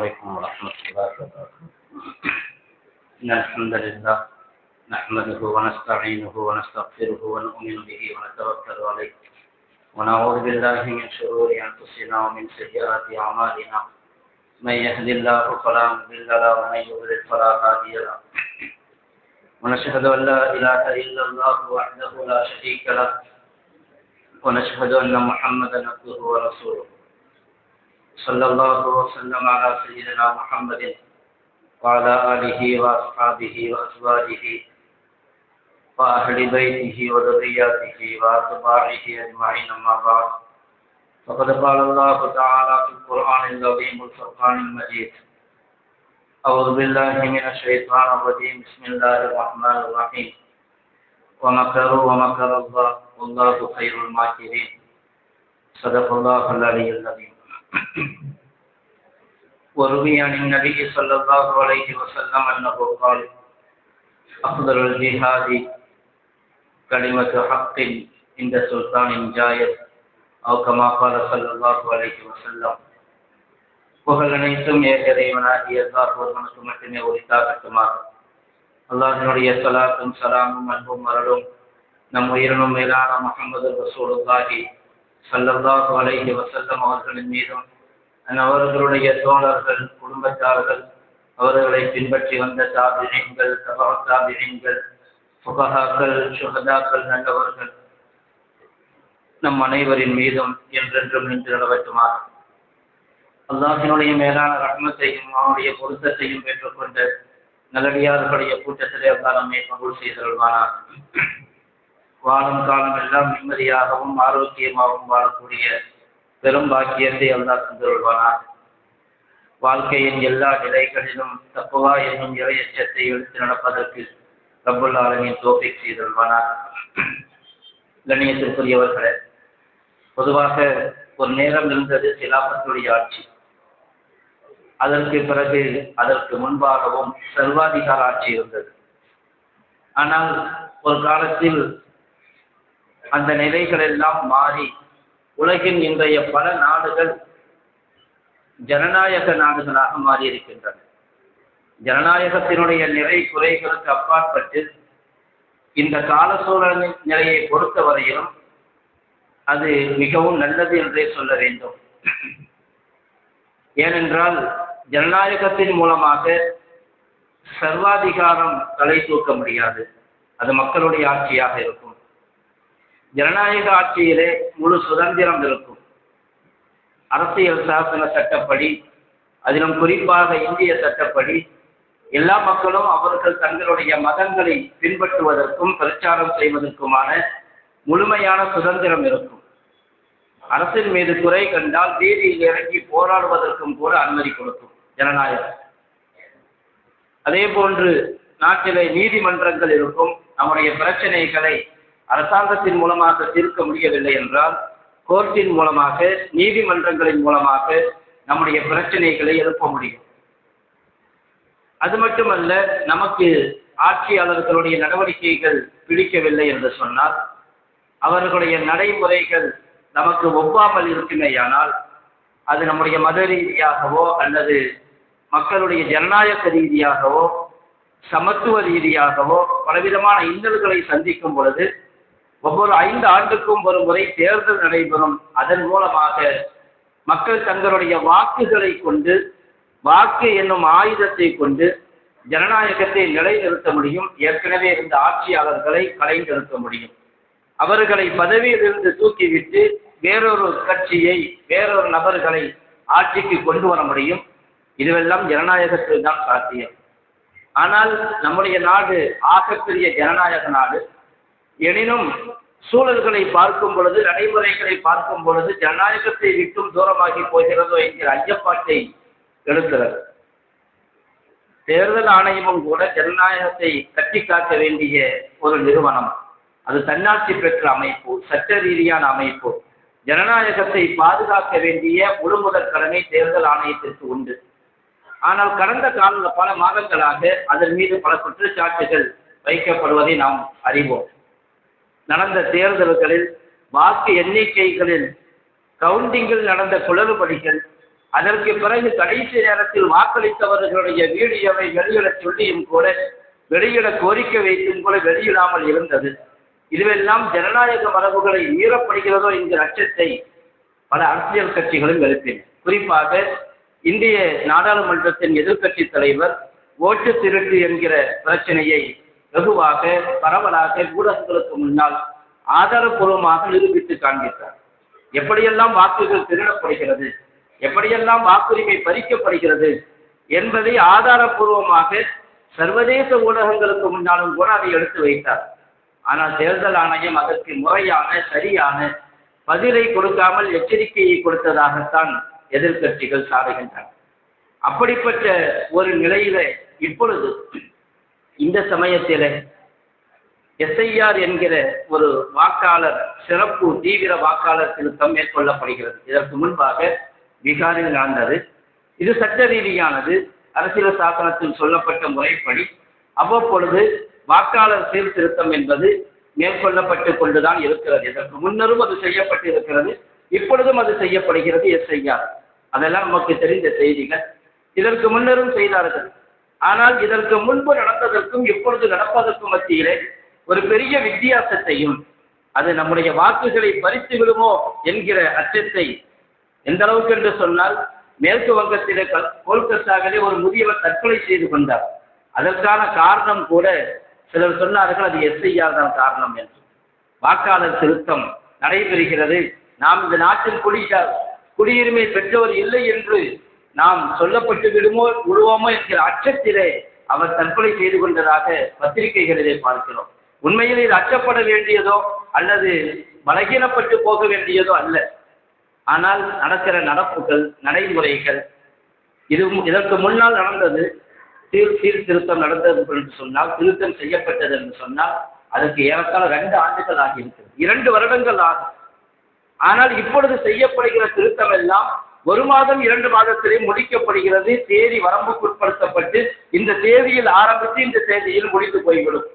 عليكم ورحمة الله وبركاته. إن الحمد لله نحمده ونستعينه ونستغفره ونؤمن به ونتوكل عليه ونعوذ بالله من شرور أنفسنا ومن سيئات أعمالنا. من يهد الله فلا مضل له ومن يضلل فلا هادي له. ونشهد أن لا إله إلا الله وحده لا شريك له ونشهد أن محمدا عبده ورسوله. صلى الله وسلم على سيدنا محمد وعلى آله وأصحابه وأزواجه وأهل بيته وذرياته وأتباعه أجمعين. أما بعد، فقد قال الله تعالى في القرآن العظيم والفرقان المجيد: أعوذ بالله من الشيطان الرجيم. بسم الله الرحمن الرحيم. ومكروا ومكر الله والله خير الماكرين. صدق الله العلي العظيم. وروي عن النبي صلى الله عليه وسلم أنه قال: أفضل الجهاد كلمة حق عند سلطان جائر، أو كما قال صلى الله عليه وسلم. புகழ் அனைத்தும் இறைவனாகிய அல்லாஹ் ஒருவனுக்கு மட்டுமே உரித்தாகட்டுமாக. அல்லாஹ்வினுடைய ஸலாத்தும் ஸலாமும் அன்பும் அருளும் நம் உயிரினும் மேலான முஹம்மது ரசூலுல்லாஹி ஸல்லல்லாஹு அலைஹி வஸல்லம் அவர்களின் மீதும் அவர்களுடைய தோழர்கள், குடும்பத்தார்கள், அவர்களை பின்பற்றி வந்த தாபிஈன்கள், தபா தாபிஈன்கள், ஃபுகஹாக்கள், ஷுஹதாக்கள், நல்லவர்கள் நம் அனைவரின் மீதும் என்றென்றும் நின்று நிலவட்டுமாக. அல்லாஹ்வினுடைய மேலான ரஹ்மத்தையும் அவனுடைய பொருத்தத்தையும் பெற்றுக்கொண்ட நல்லடியார்களுடைய கூட்டத்திலே அல்லாஹ் நம்மை கபூல் செய்தருள்வானார். வாழும் காலம் எல்லாம் நிம்மதியாகவும் ஆரோக்கியமாகவும் வாழக்கூடிய பெரும் பாக்கியத்தை அல்லாஹ் தந்துள்வானார். வாழ்க்கையின் எல்லா நிலைகளிலும் தக்வா என்னும் இறையச்சத்தை எடுத்து நடப்பதற்கு ரப்புல் ஆலமீன் தௌஃபீக் செய்தருள்வானார். கண்ணியத்திற்குரியவர்களே, பொதுவாக ஒரு நேரம் இருந்தது கிலாஃபத்துடைய ஆட்சி. அதற்கு பிறகு அதற்கு முன்பாகவும் சர்வாதிகார ஆட்சி இருந்தது. ஆனால் ஒரு காலத்தில் அந்த நிலைகள் எல்லாம் மாறி உலகின் இன்றைய பல நாடுகள் ஜனநாயக நாடுகளாக மாறியிருக்கின்றன. ஜனநாயகத்தினுடைய நிறை குறைகளுக்கு அப்பாற்பட்டு இந்த கால சூழல் நிலையை பொறுத்தவரையிலும் அது மிகவும் நல்லது என்றே சொல்ல வேண்டும். ஏனென்றால் ஜனநாயகத்தின் மூலமாக சர்வாதிகாரம் தலை தூக்க முடியாது. அது மக்களுடைய ஆட்சியாக இருக்கும். ஜனநாயக ஆட்சியிலே முழு சுதந்திரம் இருக்கும். அரசியல் சாசன சட்டப்படி, அதிலும் குறிப்பாக இந்திய சட்டப்படி எல்லா மக்களும் அவர்கள் தங்களுடைய மதங்களை பின்பற்றுவதற்கும் பிரச்சாரம் செய்வதற்குமான முழுமையான சுதந்திரம் இருக்கும். அரசின் மீது குறை கண்டால் வீதியில் இறங்கி போராடுவதற்கும் கூட அனுமதி கொடுக்கும் ஜனநாயகம். அதே போன்று நாட்டிலே நீதிமன்றங்கள் இருக்கும். நம்முடைய பிரச்சனைகளை அரசாங்கத்தின் மூலமாக தீர்க்க முடியவில்லை என்றால் கோர்ட்டின் மூலமாக, நீதிமன்றங்களின் மூலமாக நம்முடைய பிரச்சனைகளை எழுப்ப முடியும். அது மட்டுமல்ல, நமக்கு ஆட்சியாளர்களுடைய நடவடிக்கைகள் பிடிக்கவில்லை என்று சொன்னால், அவர்களுடைய நடைமுறைகள் நமக்கு ஒவ்வாமல் இருக்குமேயானால், அது நம்முடைய மத ரீதியாகவோ அல்லது மக்களுடைய ஜனநாயக ரீதியாகவோ சமத்துவ ரீதியாகவோ பலவிதமான இன்னல்களை சந்திக்கும் பொழுது ஒவ்வொரு 5 ஆண்டுக்கும் ஒரு முறை தேர்தல் நடைபெறும். அதன் மூலமாக மக்கள் தங்களுடைய வாக்குகளை கொண்டு, வாக்கு என்னும் ஆயுதத்தை கொண்டு ஜனநாயகத்தை நிலைநிறுத்த முடியும். ஏற்கனவே இருந்த ஆட்சியாளர்களை கலைநிறுத்த முடியும். அவர்களை பதவியிலிருந்து தூக்கிவிட்டு வேறொரு கட்சியை, வேறொரு நபர்களை ஆட்சிக்கு கொண்டு வர முடியும். இதுவெல்லாம் ஜனநாயகத்தில் தான் சாத்தியம். ஆனால் நம்முடைய நாடு ஆகப்பெரிய ஜனநாயக நாடு. எனினும் சூழல்களை பார்க்கும் பொழுது, நடைமுறைகளை பார்க்கும் பொழுது ஜனநாயகத்தை விட்டும் தூரமாகி போகிறதோ என்கிற ஐயப்பாட்டை எழுக்கிறது. தேர்தல் ஆணையமும் கூட ஜனநாயகத்தை கட்டி காக்க வேண்டிய ஒரு நிறுவனம். அது தன்னாட்சி பெற்ற அமைப்பு, சட்ட ரீதியான அமைப்பு. ஜனநாயகத்தை பாதுகாக்க வேண்டிய முழுமுதற் கடமை தேர்தல் ஆணையத்திற்கு உண்டு. ஆனால் கடந்த பல மாதங்களாக அதன் மீது பல குற்றச்சாட்டுகள் வைக்கப்படுவதை நாம் அறிவோம். நடந்த தேர்தல்களில், வாக்கு எண்ணிக்கைகளில், கவுண்டிங்கில் நடந்த குளறுபடிகள், அதற்கு பிறகு கடைசி நேரத்தில் வாக்களித்தவர்களுடைய வீடியோவை வெளியிடச் சொல்லியும் கூட, வெளியிட கோரிக்கை வைத்தும் கூட வெளியிடாமல் இருந்தது. இதுவெல்லாம் ஜனநாயக மரபுகளை மீறப்படுகிறதோ என்கிற அச்சத்தை பல அரசியல் கட்சிகளும் எழுப்பின. குறிப்பாக இந்திய நாடாளுமன்றத்தின் எதிர்க்கட்சி தலைவர் ஓட்டு திருட்டு என்கிற பிரச்சனையை வெகுவாக பரவலாக ஊடகங்களுக்கு முன்னால் ஆதாரப்பூர்வமாக நிரூபித்து காண்பித்தார். எப்படியெல்லாம் வாக்குகள் திருடப்படுகிறது, எப்படியெல்லாம் வாக்குரிமை பறிக்கப்படுகிறது என்பதை ஆதாரப்பூர்வமாக சர்வதேச ஊடகங்களுக்கு முன்னாலும் கூட அதை எடுத்து வைத்தார். ஆனால் தேர்தல் ஆணையம் அதற்கு முறையான சரியான பதிலை கொடுக்காமல் எச்சரிக்கையை கொடுத்ததாகத்தான் எதிர்க்கட்சிகள் சாடுகின்றன. அப்படிப்பட்ட ஒரு நிலையில இப்பொழுது இந்த சமயத்திலே எஸ்ஐஆர் என்கிற ஒரு வாக்காளர் சிறப்பு தீவிர வாக்காளர் திருத்தம் மேற்கொள்ளப்படுகிறது. இதற்கு முன்பாக பீகாரில் நடந்தது. இது சட்ட ரீதியானது. அரசியல் சாசனத்தில் சொல்லப்பட்ட முறைப்படி அவ்வப்பொழுது வாக்காளர் சீர்திருத்தம் என்பது மேற்கொள்ளப்பட்டு கொண்டுதான் இருக்கிறது. இதற்கு முன்னரும் அது செய்யப்பட்டு இருக்கிறது, இப்பொழுதும் அது செய்யப்படுகிறது. எஸ்ஐஆர் அதெல்லாம் நமக்கு தெரிந்த செய்திகள். இதற்கு முன்னரும் செய்தார்கள். ஆனால் இதற்கு முன்பு நடந்ததற்கும் இப்பொழுது நடப்பதற்கும் மத்தியிலே ஒரு பெரிய வித்தியாசத்தையும், அது நம்முடைய வாக்குகளை பறித்து விடுமோ என்கிற அச்சத்தை, எந்த அளவுக்கு என்று சொன்னால், மேற்கு வங்கத்திலே கோல்கத்தாவிலே ஒரு முதியவர் தற்கொலை செய்து கொண்டார். அதற்கான காரணம் கூட சிலர் சொன்னார்கள் அது எஸ்ஐஆர் தான் காரணம் என்று. வாக்காளர் திருத்தம் நடைபெறுகிறது, நாம் இந்த நாட்டில் குடியுரிமை பெற்றவர் இல்லை என்று நாம் சொல்லப்பட்டு விடுவோமோ என்கிற அச்சத்திலே அவர் தற்கொலை செய்து கொண்டதாக பத்திரிகைகளிலே பார்க்கிறோம். உண்மையில் இது அச்சப்பட வேண்டியதோ அல்லது பலகீனப்பட்டு போக வேண்டியதோ அல்ல. ஆனால் நடக்கிற நடப்புகள், நடைமுறைகள், இதற்கு முன்னால் நடந்தது சீர்திருத்தம் நடந்தது என்று சொன்னால், திருத்தம் செய்யப்பட்டது என்று சொன்னால் அதற்கு ஏறத்தாழ 2 ஆண்டுகள் ஆகியிருக்கிறது, 2 வருடங்கள் ஆகும். ஆனால் இப்பொழுது செய்யப்படுகிற திருத்தம் எல்லாம் 1 மாதம் 2 மாதத்திலே முடிக்கப்படுகிறது. தேதி வரம்புக்குட்படுத்தப்பட்டு இந்த தேதியில் ஆரம்பித்து இந்த தேதியில் முடித்து போய்விடும்.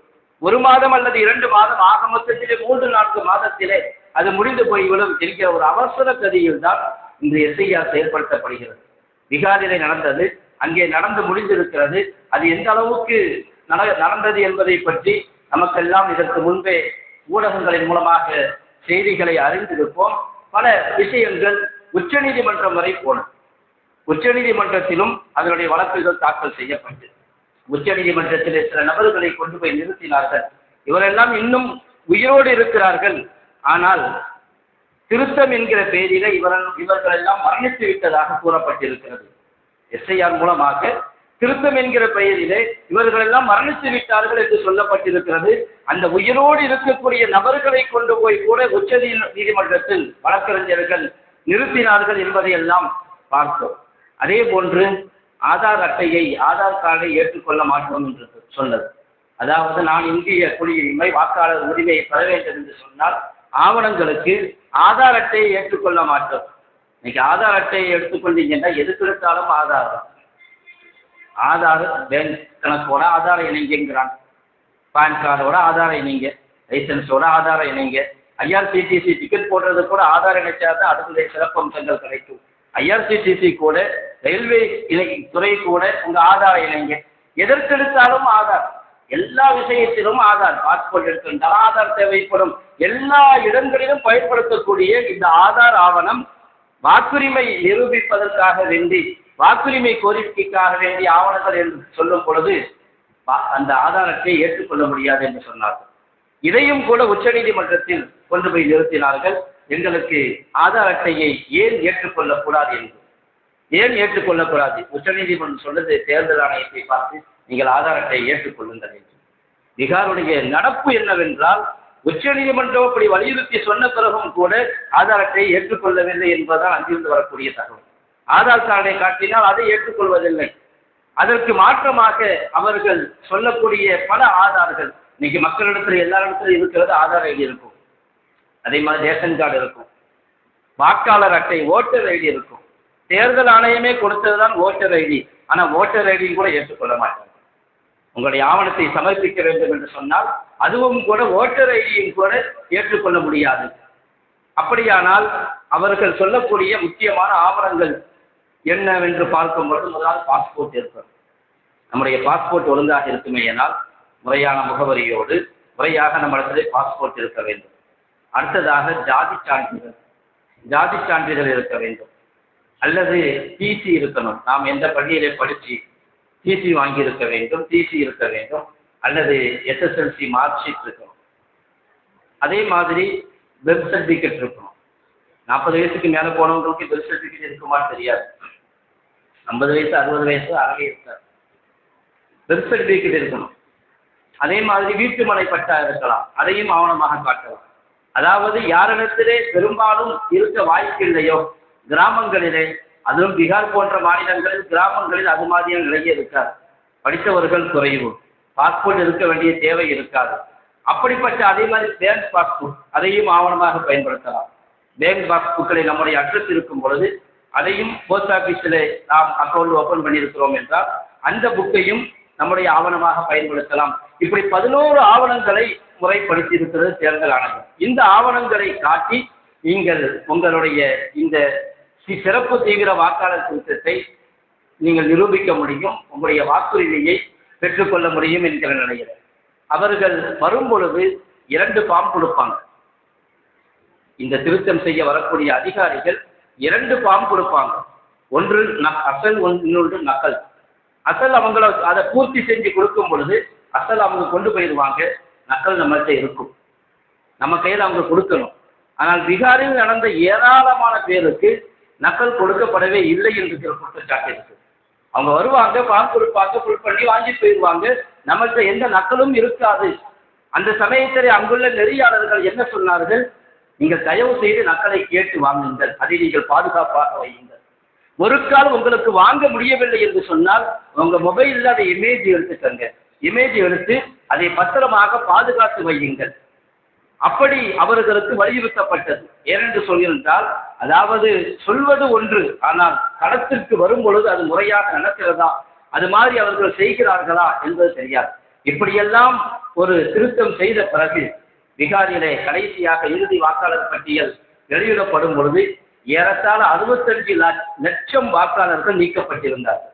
1 மாதம் அல்லது 2 மாதம் ஆக மொத்தத்திலே 3-4 மாதத்திலே அது முடிந்து போய்விடும் என்கிற ஒரு அவசர கதியில் தான் இந்த எஸ்ஐஆர் செயல்படுத்தப்படுகிறது. பீகாரிலே நடந்தது, அங்கே நடந்து முடிந்திருக்கிறது. அது எந்த அளவுக்கு நடந்தது என்பதை பற்றி நமக்கெல்லாம் இதற்கு முன்பே ஊடகங்களின் மூலமாக செய்திகளை அறிந்திருப்போம். பல விஷயங்கள் உச்சநீதிமன்றம் வரை போனது. உச்சநீதிமன்றத்திலும் அதனுடைய வழக்குகள் தாக்கல் செய்யப்பட்டு உச்சநீதிமன்றத்திலே சில நபர்களை கொண்டு போய் நிறுத்தினார்கள். இவரெல்லாம் இன்னும் உயிரோடு இருக்கிறார்கள். ஆனால் திருத்தம் என்கிற பெயரில இவர்கள் எல்லாம் மரணித்து விட்டதாக கூறப்பட்டிருக்கிறது. எஸ்ஐஆர் மூலமாக திருத்தம் என்கிற பெயரிலே இவர்கள் எல்லாம் மரணித்து விட்டார்கள் என்று சொல்லப்பட்டிருக்கிறது. அந்த உயிரோடு இருக்கக்கூடிய நபர்களை கொண்டு போய் கூட உச்ச நீதிமன்றத்தில் வழக்கறிஞர்கள் நிறுத்தினார்கள் என்பதை எல்லாம் பார்த்தோம். அதே போன்று ஆதார் அட்டையை, ஆதார் கார்டை ஏற்றுக்கொள்ள மாட்டோம் என்று சொன்னது. அதாவது நான் இந்திய குடியுரிமை வாக்காளர் உரிமையை பெற வேண்டும் என்று சொன்னால் ஆவணங்களுக்கு ஆதார் அட்டையை ஏற்றுக்கொள்ள மாட்டோம். இன்னைக்கு ஆதார் அட்டையை எடுத்துக்கொண்டீங்கன்னா எதுக்கு எடுத்தாலும் ஆதார் பேங்க் கணக்கோட ஆதாரம் இணைங்கிறாங்க, பேன் கார்டோட ஆதாரம் இணைங்க, லைசன்ஸோட ஆதாரம் இணைங்க, ஐஆர்சிடிசி டிக்கெட் போடுறது கூட ஆதார் இணைச்சாதான் அடுத்த சிறப்பம்சங்கள் கிடைக்கும். ஐஆர்சிடிசி கூட, ரயில்வே துறை கூட உங்க ஆதாரம் இணைங்க. எதற்கெடுத்தாலும் ஆதார், எல்லா விஷயத்திலும் ஆதார். பாஸ்போர்ட் எடுத்துட்டால் ஆதார் தேவைப்படும். எல்லா இடங்களிலும் பயன்படுத்தக்கூடிய இந்த ஆதார் ஆவணம் வாக்குரிமை நிரூபிப்பதற்காக வேண்டி, வாக்குரிமை கோரிக்கைக்காக வேண்டிய ஆவணங்கள் என்று சொல்லும் பொழுது அந்த ஆதார் அட்டையை ஏற்றுக்கொள்ள முடியாது என்று சொன்னார்கள். இதையும் கூட உச்சநீதிமன்றத்தில் கொண்டு போய் நிறுத்தினார்கள். எங்களுக்கு ஆதார் அட்டையை ஏன் ஏற்றுக்கொள்ளக்கூடாது என்று. ஏன் ஏற்றுக்கொள்ளக்கூடாது? உச்சநீதிமன்றம் சொன்னது தேர்தல் ஆணையத்தை பார்த்து நீங்கள் ஆதார் அட்டையை ஏற்றுக்கொள்ளுங்கள் என்று. பீகாருடைய நடப்பு என்னவென்றால், உச்சநீதிமன்றம் அப்படி வலியுறுத்தி சொன்ன பிறகும் கூட ஆதார் அட்டையை ஏற்றுக்கொள்ளவில்லை என்பதுதான் அங்கிருந்து வரக்கூடிய தகவல். ஆதார் கார்டை காட்டினால் அதை ஏற்றுக்கொள்வதில்லை. அதற்கு மாற்றமாக அவர்கள் சொல்லக்கூடிய பல ஆதார்கள், இன்னைக்கு மக்களிடத்தில் எல்லாரிடத்திலும் இருக்கிறது ஆதார் ஐடி இருக்கும், அதே மாதிரி ரேஷன் கார்டு இருக்கும், வாக்காளர் அட்டை ஓட்டர் ஐடி இருக்கும். தேர்தல் ஆணையமே கொடுத்ததுதான் ஓட்டர் ஐடி. ஆனால் ஓட்டர் ஐடியும் கூட ஏற்றுக்கொள்ள மாட்டாங்க. உங்களுடைய ஆவணத்தை சமர்ப்பிக்க வேண்டும் என்று சொன்னால் அதுவும் கூட ஓட்டர் ஐடியும் கூட ஏற்றுக்கொள்ள முடியாது. அப்படியானால் அவர்கள் சொல்லக்கூடிய முக்கியமான ஆவணங்கள் என்னவென்று பார்க்கும்போது முதலாவது பாஸ்போர்ட் இருக்கும். நம்முடைய பாஸ்போர்ட் ஒழுங்காக இருக்குமே என்றால் முறையான முகவரியோடு முறையாக நம்மிடத்திலே பாஸ்போர்ட் இருக்க வேண்டும். அடுத்ததாக ஜாதி சான்றிதழ் இருக்க வேண்டும். அல்லது டிசி இருக்கணும். நாம் எந்த பள்ளியிலே படித்து டிசி வாங்கி இருக்க வேண்டும், டிசி இருக்க வேண்டும். அல்லது எஸ்எஸ்எல்சி மார்க் ஷீட் இருக்கணும். அதே மாதிரி பெர்த் சர்டிஃபிகேட் இருக்கணும். 40 வயசுக்கு மேலே போனவங்களுக்கு பெர்த் சர்டிஃபிகேட் இருக்குமான்னு தெரியாது. 50 வயசு 60 வயசு அறவே இருக்காது. பெர்த் சர்டிஃபிகேட் இருக்கணும். அதே மாதிரி வீட்டு மனை பட்டா இருக்கலாம். அதையும் ஆவணமாக காட்டலாம். அதாவது யாரிடத்திலே பெரும்பாலும் இருக்க வாய்ப்பில்லையோ கிராமங்களிலே, அதுவும் பீகார் போன்ற மாநிலங்களில் கிராமங்களில் அது மாதிரியான நிலையே இருக்காது. படித்தவர்கள் குறைவு, பாஸ்போர்ட் இருக்க வேண்டிய தேவை இருக்காது. அப்படிப்பட்ட அதே மாதிரி பேங்க் பாஸ்புக் அதையும் ஆவணமாக பயன்படுத்தலாம். பேங்க் பாஸ்புக்களை நம்முடைய அட்ரஸ் இருக்கும் பொழுது அதையும் போஸ்ட் ஆஃபீஸில் நாம் அக்கௌண்ட் ஓப்பன் பண்ணியிருக்கிறோம் என்றால் அந்த புக்கையும் நம்முடைய ஆவணமாக பயன்படுத்தலாம். இப்படி 11 ஆவணங்களை முறைப்படுத்தி இருக்கிறது தேர்தல் ஆணையம். இந்த ஆவணங்களை காட்டி நீங்கள் உங்களுடைய இந்த சிறப்பு தீவிர வாக்காளர் திருத்தத்தை நீங்கள் நிரூபிக்க முடியும், உங்களுடைய வாக்குரிமையை பெற்றுக்கொள்ள முடியும் என்கிற நிலையில் அவர்கள் வரும் பொழுது 2 ஃபார்ம் கொடுப்பாங்க. இந்த திருத்தம் செய்ய வரக்கூடிய அதிகாரிகள் 2 ஃபார்ம் கொடுப்பாங்க. ஒன்று அசல், இன்னொன்று நகல். அசல் அவங்கள அதை பூர்த்தி செஞ்சு கொடுக்கும் பொழுது அசல் அவங்க கொண்டு போயிடுவாங்க, நக்கல் நம்மள்கிட்ட இருக்கும், நம்ம கையில் அவங்க கொடுக்கணும். ஆனால் பீகாரில் நடந்த ஏராளமான பேருக்கு நக்கல் கொடுக்கப்படவே இல்லை என்று குற்றச்சாட்டு இருக்கு. அவங்க வருவாங்க, ஃபார்ம் கொடுப்பாங்க, ஃபுல் பண்ணி வாங்கி போயிடுவாங்க, நம்மள்கிட்ட எந்த நக்கலும் இருக்காது. அந்த சமயத்தில் அங்குள்ள நெறியாளர்கள் என்ன சொன்னார்கள்? நீங்கள் தயவு செய்து நக்கலை கேட்டு வாங்குங்கள், அதை நீங்கள் பாதுகாப்பாக வையுங்கள். ஒரு கால் உங்களுக்கு வாங்க முடியவில்லை என்று சொன்னால் உங்க மொபைலில் அதை இமேஜ் எடுத்துக்கங்க, இமேஜ் எடுத்து அதை பத்திரமாக பாதுகாத்து வையுங்கள். அப்படி அவர்களுக்கு வலியுறுத்தப்பட்டது. ஏனென்று சொல்லியிருந்தால், அதாவது சொல்வது ஒன்று, ஆனால் களத்திற்கு வரும் பொழுது அது முறையாக நடக்கிறதா, அது மாதிரி அவர்கள் செய்கிறார்களா என்பது தெரியாது. இப்படியெல்லாம் ஒரு திருத்தம் செய்த பிறகு பீகாரிலே கடைசியாக இறுதி வாக்காளர் பட்டியல் வெளியிடப்படும் பொழுது ஏறத்தாழ 65 லட்சம் வாக்காளர்கள் நீக்கப்பட்டிருந்தார்கள்.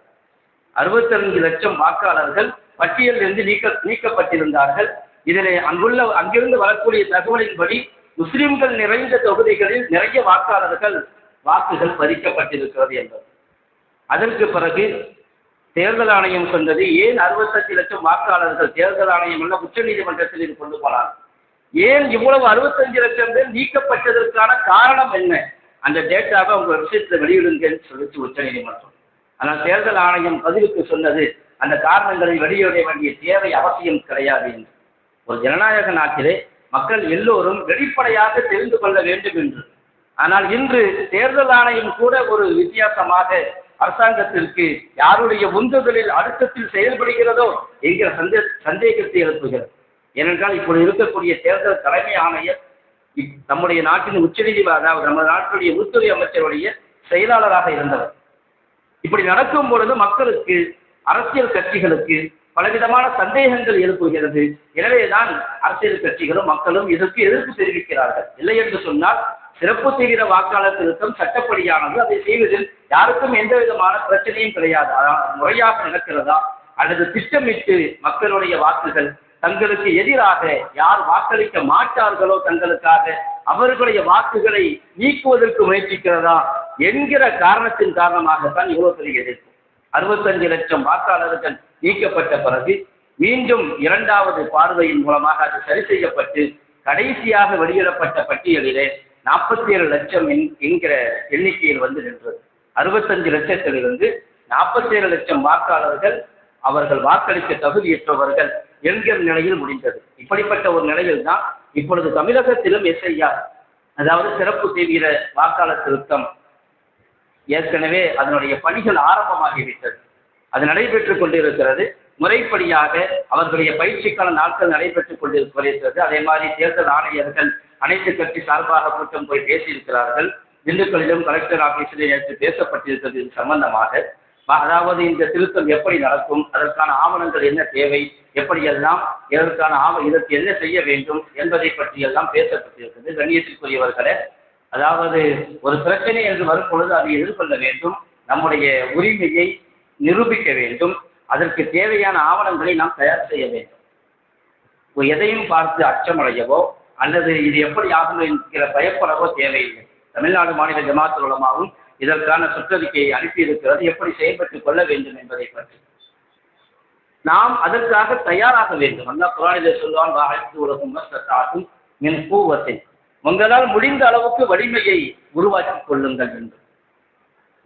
65 லட்சம் வாக்காளர்கள் பட்டியலில் இருந்து நீக்கப்பட்டிருந்தார்கள். இதிலே அங்கிருந்து வரக்கூடிய தகவலின்படி முஸ்லிம்கள் நிறைந்த தொகுதிகளில் நிறைய வாக்குகள் பறிக்கப்பட்டிருக்கிறது என்பது. அதற்கு பிறகு தேர்தல் ஆணையம் சொன்னது, ஏன் 65 லட்சம் வாக்காளர்கள் தேர்தல் ஆணையம் உள்ள உச்ச நீதிமன்றத்தில் இது கொண்டு போனார், ஏன் இவ்வளவு 65 லட்சம் பேர் நீக்கப்பட்டதற்கான காரணம் என்ன, அந்த டேட்டாவை உங்க வெப்சைட்ல வெளியிடுங்கன்னு சொல்லிச்சு உச்ச நீதிமன்றம். ஆனால் தேர்தல் ஆணையம் பதிலுக்கு சொன்னது, அந்த காரணங்களை வெளியிட வேண்டிய தேவை அவசியம் கிடையாது என்று. ஒரு ஜனநாயக நாட்டிலே மக்கள் எல்லோரும் வெளிப்படையாக தெரிந்து கொள்ள வேண்டும் என்று. ஆனால் இன்று தேர்தல் ஆணையம் கூட ஒரு வித்தியாசமாக அரசாங்கத்திற்கு யாருடைய உந்துதலில் அழுத்தத்தில் செயல்படுகிறதோ என்கிற சந்தேகத்தை எழுப்புகிறது. ஏனென்றால் இப்பொழுது இருக்கக்கூடிய தேர்தல் தலைமை ஆணையர் நம்முடைய நாட்டின் அதாவது நம்ம நாட்டுடைய உள்துறை அமைச்சருடைய செயலாளராக இருந்தவர். இப்படி நடக்கும் பொழுது மக்களுக்கு, அரசியல் கட்சிகளுக்கு பலவிதமான சந்தேகங்கள் எழுப்புகிறது. எனவேதான் அரசியல் கட்சிகளும் மக்களும் இதற்கு எதிர்ப்பு தெரிவிக்கிறார்கள். இல்லை என்று சொன்னால் சிறப்பு தீவிர வாக்காளர் திருத்தம் சட்டப்படியானது, அதை செய்வதில் யாருக்கும் எந்த விதமான பிரச்சனையும் கிடையாது. முறையாக நடக்கிறதா அல்லது திட்டமிட்டு மக்களுடைய வாக்குகள் தங்களுக்கு எதிராக யார் வாக்களிக்க மாட்டார்களோ தங்களுக்காக அவர்களுடைய வாக்குகளை நீக்குவதற்கு முயற்சிக்கிறதா என்கிற காரணத்தின் காரணமாகத்தான் இவ்வளவு பெரிய எதிர்ப்பு. 65 லட்சம் வாக்காளர்கள் நீக்கப்பட்ட பிறகு மீண்டும் 2வது பார்வையின் மூலமாக அது சரி செய்யப்பட்டு கடைசியாக வெளியிடப்பட்ட பட்டியலிலே 47 லட்சம் என்கிற எண்ணிக்கையில் வந்து நின்றது. 65 லட்சத்திலிருந்து 47 லட்சம் வாக்காளர்கள் அவர்கள் வாக்களிக்க தகுதியற்றவர்கள் என்கிற நிலையில் முடிந்தது. இப்படிப்பட்ட ஒரு நிலையில் தான் இப்பொழுது தமிழகத்திலும் எஸ்ஐஆர், அதாவது சிறப்பு தீவிர வாக்காளர் திருத்தம் ஏற்கனவே அதனுடைய பணிகள் ஆரம்பமாகிவிட்டது. அது நடைபெற்றுக் கொண்டிருக்கிறது. முறைப்படியாக அவர்களுடைய பயிற்சிக்கான நாட்கள் நடைபெற்றுக் கொண்டிருக்கிறது. அதே மாதிரி தேர்தல் ஆணையர்கள் அனைத்து கட்சி சார்பாக கூட்டம் போய் பேசியிருக்கிறார்கள். திண்டுக்கல்லிலும் கலெக்டர் ஆபீஸிலே நேற்று பேசப்பட்டிருக்கிறது இது சம்பந்தமாக. அதாவது இந்த திருத்தம் எப்படி நடக்கும், அதற்கான ஆவணங்கள் என்ன தேவை, எப்படியெல்லாம் இதற்கு என்ன செய்ய வேண்டும் என்பதை பற்றியெல்லாம் பேசப்பட்டிருக்கிறது. கண்ணியத்திற்குரியவர்களே, அதாவது ஒரு பிரச்சனை என்று வரும் பொழுது அதை எதிர்கொள்ள வேண்டும். நம்முடைய உரிமையை நிரூபிக்க வேண்டும். அதற்கு தேவையான ஆவணங்களை நாம் தயார் செய்ய வேண்டும். எதையும் பார்த்து அச்சமடையவோ அல்லது இது எப்படி ஆகும் என்கிற பயப்படவோ தேவையில்லை. தமிழ்நாடு மாநில ஜமாஅத்துல் உலமாவும் இதற்கான சுற்றறிக்கையை அனுப்பியிருக்கிறது, எப்படி செயல்பட்டுக் கொள்ள வேண்டும் என்பதை பற்றி. நாம் அதற்காக தயாராக வேண்டும். அல்லாஹ் குர்ஆனிலே சொல்வான், மின் கூவத்தின், உங்களால் முடிந்த அளவுக்கு வலிமையை உருவாக்கிக் கொள்ளுங்கள் என்று.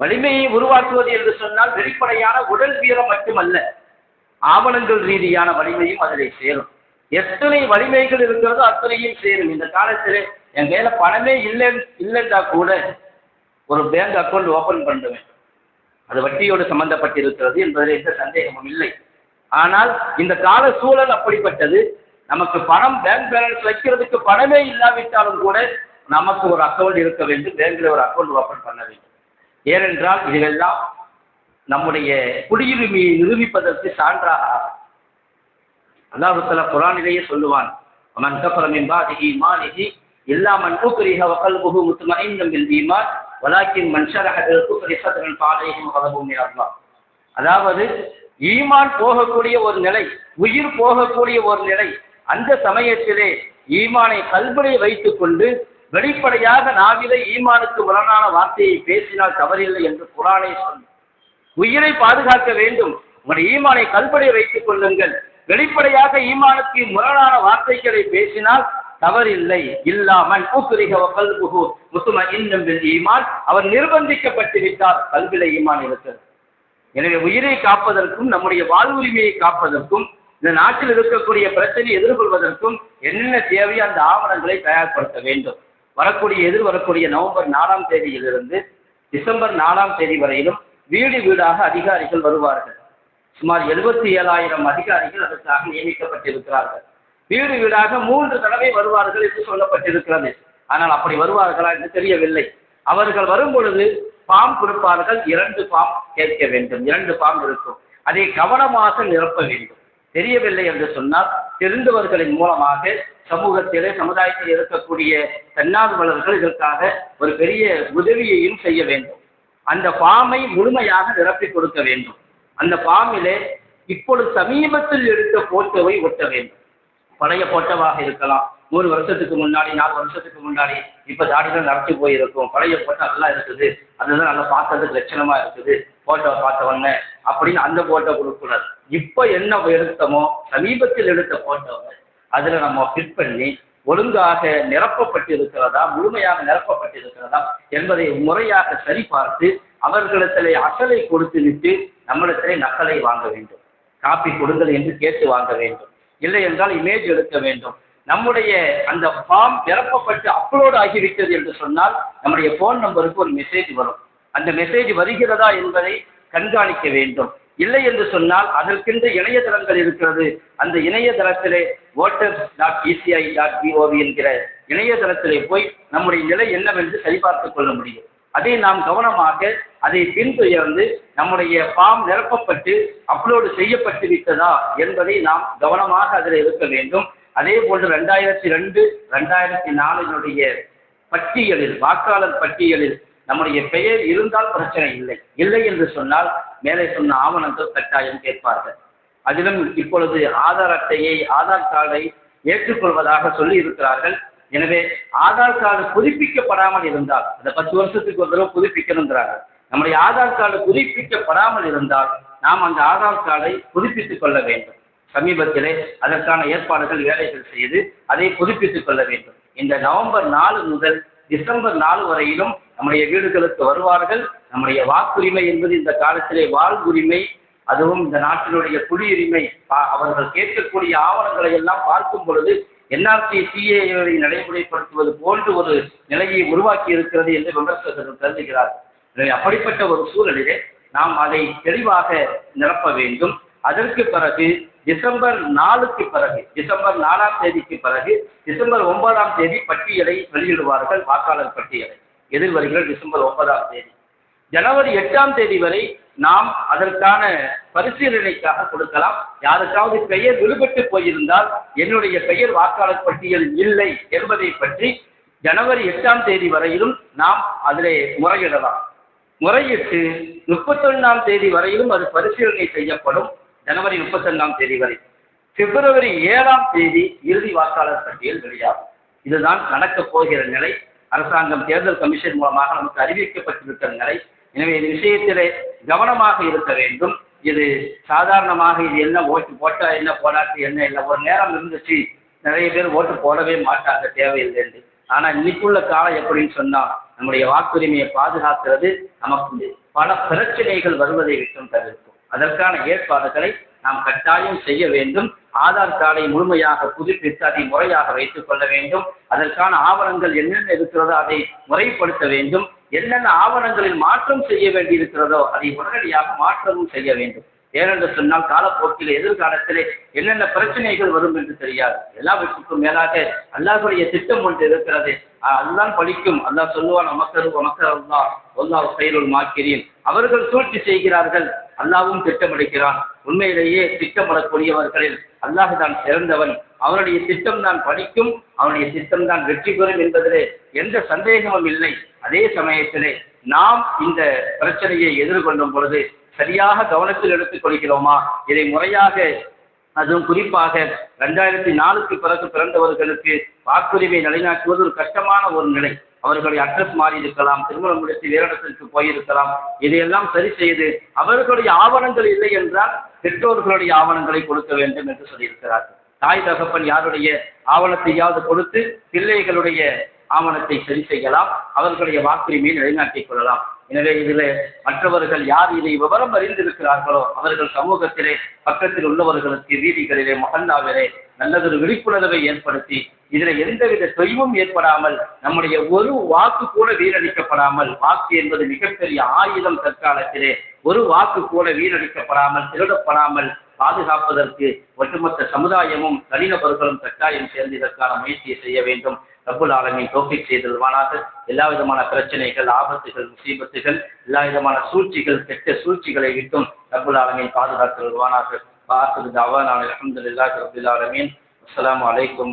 வலிமையை உருவாக்குவது என்று சொன்னால் வெளிப்படையான உடல் வீரம் மட்டுமல்ல, ஆவணங்கள் ரீதியான வலிமையும் அதிலே சேரும். எத்தனை வலிமைகள் இருக்கிறதோ அத்தனையும் சேரும். இந்த காலத்திலே என் கையில பணமே இல்லைன்னா கூட ஒரு பேங்க் அக்கௌண்ட் ஓபன் பண்ணுவேன், அது வட்டியோடு சம்பந்தப்பட்டிருக்கிறது என்பதில் எந்த சந்தேகமும் இல்லை. ஆனால் இந்த கால சூழல் அப்படிப்பட்டது. நமக்கு பணம் பேங்க் பேலன்ஸ் வைக்கிறதுக்கு பணமே இல்லாவிட்டாலும் கூட நமக்கு ஒரு அக்கௌண்ட் இருக்க வேண்டும், பேங்க்ல ஒரு அக்கௌண்ட் ஓபன் பண்ண வேண்டும். ஏனென்றால் இதுவெல்லாம் நம்முடைய குடியுரிமையை நிரூபிப்பதற்கு சான்றாக. அல்லாஹ் தஆலா குர்ஆனிலேயே சொல்லுவான், மன் கஃபர மின் பாதிஹி மாலிஹி இல்லா மன் உக்ரிஹ வ கல்புஹு முத்மஇன்னன் பில் ஈமான் வலாக்கின் மன் ஷரஹ பில் குஃப்ரி சத்ரன் ஃபஅலைஹிம் கதபும் மின் அல்லாஹ். அதாவது ஈமான் போகக்கூடிய ஒரு நிலை, உயிர் போகக்கூடிய ஒரு நிலை, அந்த சமயத்திலே ஈமானை கல்பிலே வைத்துக் கொண்டு வெளிப்படையாக நாவிலே ஈமானுக்கு முரணான வார்த்தையை பேசினால் தவறில்லை என்று குர்ஆனே சொல்லும். உயிரை பாதுகாக்க வேண்டும், உங்களுடைய ஈமானை கல்பிலே வைத்துக் கொள்ளுங்கள். வெளிப்படையாக ஈமானுக்கு முரணான வார்த்தைகளை பேசினால் தவறில்லை. இல்லாமல் உக்ரிஹ வ கல்புஹு முத்மஇன்னன் பில் ஈமான், அவர் நிர்பந்திக்கப்பட்டு விட்டார், கல்விலே ஈமான் இருக்கிறது. எனவே உயிரை காப்பதற்கும் நம்முடைய வாழ்வுரிமையை காப்பதற்கும் இந்த நாட்டில் இருக்கக்கூடிய பிரச்சனையை எதிர்கொள்வதற்கும் என்னென்ன தேவையோ அந்த ஆவணங்களை தயார்படுத்த வேண்டும். வரக்கூடிய நவம்பர் 4ஆம் தேதியிலிருந்து டிசம்பர் 4ஆம் தேதி வரையிலும் வீடு வீடாக அதிகாரிகள் வருவார்கள். சுமார் 77,000 அதிகாரிகள் அதற்காக நியமிக்கப்பட்டிருக்கிறார்கள். வீடு வீடாக 3 தடவை வருவார்கள் என்று சொல்லப்பட்டிருக்கிறது. ஆனால் அப்படி வருவார்களா என்று தெரியவில்லை. அவர்கள் வரும் பொழுது ஃபார்ம் கொடுப்பார்கள், 2 ஃபார்ம் கேட்க வேண்டும், 2 ஃபார்ம் இருக்கும். அதை கவனமாக நிரப்ப வேண்டும். தெரியவில்லை என்று சொன்னால் தெரிந்தவர்களின் மூலமாக சமூகத்திலே சமுதாயத்தில் இருக்கக்கூடிய தன்னார்வலர்கள் இதற்காக ஒரு பெரிய உதவியையும் செய்ய வேண்டும். அந்த ஃபார்மை முழுமையாக நிரப்பி கொடுக்க வேண்டும். அந்த ஃபார்மிலே இப்பொழுது சமீபத்தில் எடுத்த போட்டோவை ஒட்ட வேண்டும். பழைய போட்டோவாக இருக்கலாம், 3 வருஷத்துக்கு முன்னாடி 4 வருஷத்துக்கு முன்னாடி, இப்போ தாடிகள் நடத்தி போயிருக்கும், பழைய போட்டோ நல்லா இருக்குது, அதுதான் நல்லா பார்க்கறதுக்கு லட்சணமா இருக்குது, போட்டோவை பார்த்த உடனே அப்படின்னு அந்த போட்டோ கொடுக்கூடாது. இப்போ என்ன எடுத்தோமோ சமீபத்தில் எடுத்த போட்டோவை அதில் நம்ம ஃபிட் பண்ணி ஒழுங்காக நிரப்பப்பட்டிருக்கிறதா, முழுமையாக நிரப்பப்பட்டிருக்கிறதா என்பதை முறையாக சரிபார்த்து அவர்களிடத்திலே அசலை கொடுத்து விட்டு நம்மிடத்திலே நக்கலை வாங்க வேண்டும். காப்பி கொடுங்கள் என்று கேட்டு வாங்க வேண்டும். இல்லை என்றால் இமேஜ் எடுக்க வேண்டும். நம்முடைய அந்த ஃபார்ம் நிரப்பப்பட்டு அப்லோட் ஆகிவிட்டது என்று சொன்னால் நம்முடைய ஃபோன் நம்பருக்கு ஒரு மெசேஜ் வரும். அந்த மெசேஜ் வருகிறதா என்பதை கண்காணிக்க வேண்டும். இல்லை என்று சொன்னால் அதற்கென்று இணையதளங்கள் இருக்கிறது. அந்த இணையதளத்திலே voters.eci.gov என்கிற இணையதளத்திலே போய் நம்முடைய நிலை என்னவென்று சரிபார்த்துக் கொள்ள முடியும். அதை நாம் கவனமாக அதை பின்தொடர்ந்து நம்முடைய ஃபார்ம் நிரப்பப்பட்டு அப்லோடு செய்யப்பட்டு விட்டதா என்பதை நாம் கவனமாக அதில் இருக்க வேண்டும். அதே போன்று 2002, 2004 பட்டியலில், வாக்காளர் பட்டியலில் நம்முடைய பெயர் இருந்தால் பிரச்சனை இல்லை. இல்லை என்று சொன்னால் மேலே சொன்ன ஆவணங்கள் கட்டாயம் கேட்பார்கள். அதிலும் இப்பொழுது ஆதார் அட்டையை, ஆதார் கார்டை ஏற்றுக்கொள்வதாக சொல்லி இருக்கிறார்கள். எனவே ஆதார் கார்டு புதுப்பிக்கப்படாமல் இருந்தால், அந்த 10 வருஷத்துக்கு ஒரு தடவை புதுப்பிக்கணுங்கிறாங்க. நம்முடைய ஆதார் கார்டு புதுப்பிக்கப்படாமல் இருந்தால் நாம் அந்த ஆதார் கார்டை புதுப்பித்துக் கொள்ள வேண்டும். சமீபத்திலே அதற்கான ஏற்பாடுகள், வேலைகள் செய்து அதை புதுப்பித்துக் கொள்ள வேண்டும். இந்த நவம்பர் 4 முதல் டிசம்பர் 4 வரையிலும் நம்முடைய வீடுகளுக்கு வருவார்கள். நம்முடைய வாக்குரிமை என்பது இந்த காலத்திலே வாழ்வுரிமை, அதுவும் இந்த நாட்டினுடைய குடியுரிமை. அவர்கள் கேட்கக்கூடிய ஆவணங்களை எல்லாம் பார்க்கும் பொழுது என்ஆர்சி சிஏஏவை நடைமுறைப்படுத்துவது போன்று ஒரு நிலையை உருவாக்கி இருக்கிறது என்று விமர்சகர்கள் கருதுகிறார்கள். எனவே அப்படிப்பட்ட ஒரு சூழலிலே நாம் அதை தெளிவாக நிரப்ப வேண்டும். அதற்கு பிறகு டிசம்பர் 4க்கு பிறகு, டிசம்பர் 4ஆம் தேதிக்கு பிறகு டிசம்பர் 9ஆம் தேதி பட்டியலை வெளியிடுவார்கள், வாக்காளர் பட்டியலை. எதிர்வருகிற டிசம்பர் 9ஆம் தேதி. ஜனவரி 8ஆம் தேதி வரை நாம் அதற்கான பரிசீலனைக்காக கொடுக்கலாம். யாருக்காவது பெயர் விடுபட்டு போயிருந்தால் என்னுடைய பெயர் வாக்காளர் பட்டியலில் இல்லை என்பதை பற்றி ஜனவரி 8ஆம் தேதி வரையிலும் நாம் அதிலே முறையிடலாம். முறையிட்டு 31ஆம் தேதி வரையிலும் அது பரிசீலனை செய்யப்படும். ஜனவரி 31ஆம் தேதி வரை. பிப்ரவரி 7ஆம் தேதி இறுதி வாக்காளர் பட்டியல் வெளியாகும். இதுதான் நடக்கப் போகிற நிலை. அரசாங்கம் தேர்தல் கமிஷன் மூலமாக நமக்கு அறிவிக்கப்பட்டிருக்கிற நிலை. எனவே இந்த விஷயத்திலே கவனமாக இருக்க வேண்டும். இது சாதாரணமாக இது என்ன ஓட்டு போட்டா என்ன போடாட்டு என்ன இல்லை, ஒரு நேரம் இருந்துச்சு நிறைய பேர் ஓட்டு போடவே மாட்டாங்க தேவையில்லை என்று. ஆனால் இன்னைக்குள்ள காலம் எப்படின்னு சொன்னா நம்முடைய வாக்குரிமையை பாதுகாக்கிறது நமக்கு பல பிரச்சனைகள் வருவதை விட்டும் தவிர்க்கும். அதற்கான ஏற்பாடுகளை நாம் கட்டாயம் செய்ய வேண்டும். ஆதார் கார்டை முழுமையாக புதுப்பித்து அதை முறையாக வைத்துக் கொள்ள வேண்டும். அதற்கான ஆவணங்கள் என்னென்ன இருக்கிறதோ அதை முறைப்படுத்த வேண்டும். என்னென்ன ஆவணங்களில் மாற்றம் செய்ய வேண்டி இருக்கிறதோ அதை உடனடியாக மாற்றமும் செய்ய வேண்டும். ஏனென்று சொன்னால் காலப்போக்கில் எதிர்காலத்திலே என்னென்ன பிரச்சனைகள் வரும் என்று தெரியாது. எல்லாவற்றுக்கும் மேலாக அல்லாஹ்வுடைய திட்டம் ஒன்று இருக்கிறது. அதுதான் படிக்கும். அல்லாஹ் சொல்லுவான், அல்லாஹ் கைருல் மாக்கிரீன். அவர்கள் சூழ்ச்சி செய்கிறார்கள், அல்லாஹ்வும் திட்டமிடுகிறான். உண்மையிலேயே திட்டமிடக்கூடியவர்களில் அல்லாஹ் தான் சிறந்தவன். அவனுடைய திட்டம் தான் படிக்கும், அவனுடைய திட்டம் தான் வெற்றி பெறும் என்பதிலே எந்த சந்தேகமும் இல்லை. அதே சமயத்திலே நாம் இந்த பிரச்சனையை எதிர்கொள்ளும் பொழுது சரியாக கவனத்தில் எடுத்துக் கொள்கிறோமா, இதை முறையாக, அதுவும் குறிப்பாக 2004க்கு பிறகு பிறந்தவர்களுக்கு வாக்குரிமை நிலைநாட்டுவது ஒரு கஷ்டமான ஒரு நிலை. அவர்களுடைய அட்ரஸ் மாறி இருக்கலாம், திருமணம் முடித்து வேறு இடத்திற்கு போயிருக்கலாம். இதையெல்லாம் சரி செய்து அவர்களுடைய ஆவணங்கள் இல்லை என்றால் பெற்றோர்களுடைய ஆவணங்களை கொடுக்க வேண்டும் என்று சொல்லியிருக்கிறார்கள். தாய் தகப்பன் யாருடைய ஆவணத்தையாவது கொடுத்து பிள்ளைகளுடைய ஆவணத்தை சரி செய்யலாம், அவர்களுடைய வாக்குரிமையை நிலைநாட்டிக் கொள்ளலாம். எனவே இதில் மற்றவர்கள் யார் இதை விவரம் அறிந்திருக்கிறார்களோ அவர்கள் சமூகத்திலே பக்கத்தில் உள்ளவர்களுக்கு வீதிகளிலே மொஹல்லாவிலே நல்லதொரு விழிப்புணர்வை ஏற்படுத்தி இதில் எந்தவித தொய்வும் ஏற்படாமல் நம்முடைய ஒரு வாக்கு கூட வீணடிக்கப்படாமல், வாக்கு என்பது மிகப்பெரிய ஆயுதம் தற்காலத்திலே, ஒரு வாக்கு கூட வீணடிக்கப்படாமல் திருடப்படாமல் பாதுகாப்பதற்கு ஒட்டுமொத்த சமுதாயமும் தனிநபர்களும் கட்டாயம் சேர்ந்து இதற்கான முயற்சியை செய்ய வேண்டும். ரப்புல் ஆலமீன் தௌஃபீக் செய்தல்வானாக. எல்லா விதமான பிரச்சனைகள், ஆபத்துகள், முசீபத்துகள், எல்லா விதமான சூழ்ச்சிகள், கெட்ட சூழ்ச்சிகளை விட்டும் ரப்புல் ஆலமீன் பாதுகாத்தல்வானாக. வாஹிரு தஅவானா அல்ஹம்துலில்லாஹி ரப்பில் ஆலமீன். அஸ்ஸலாமு அலைக்கும்.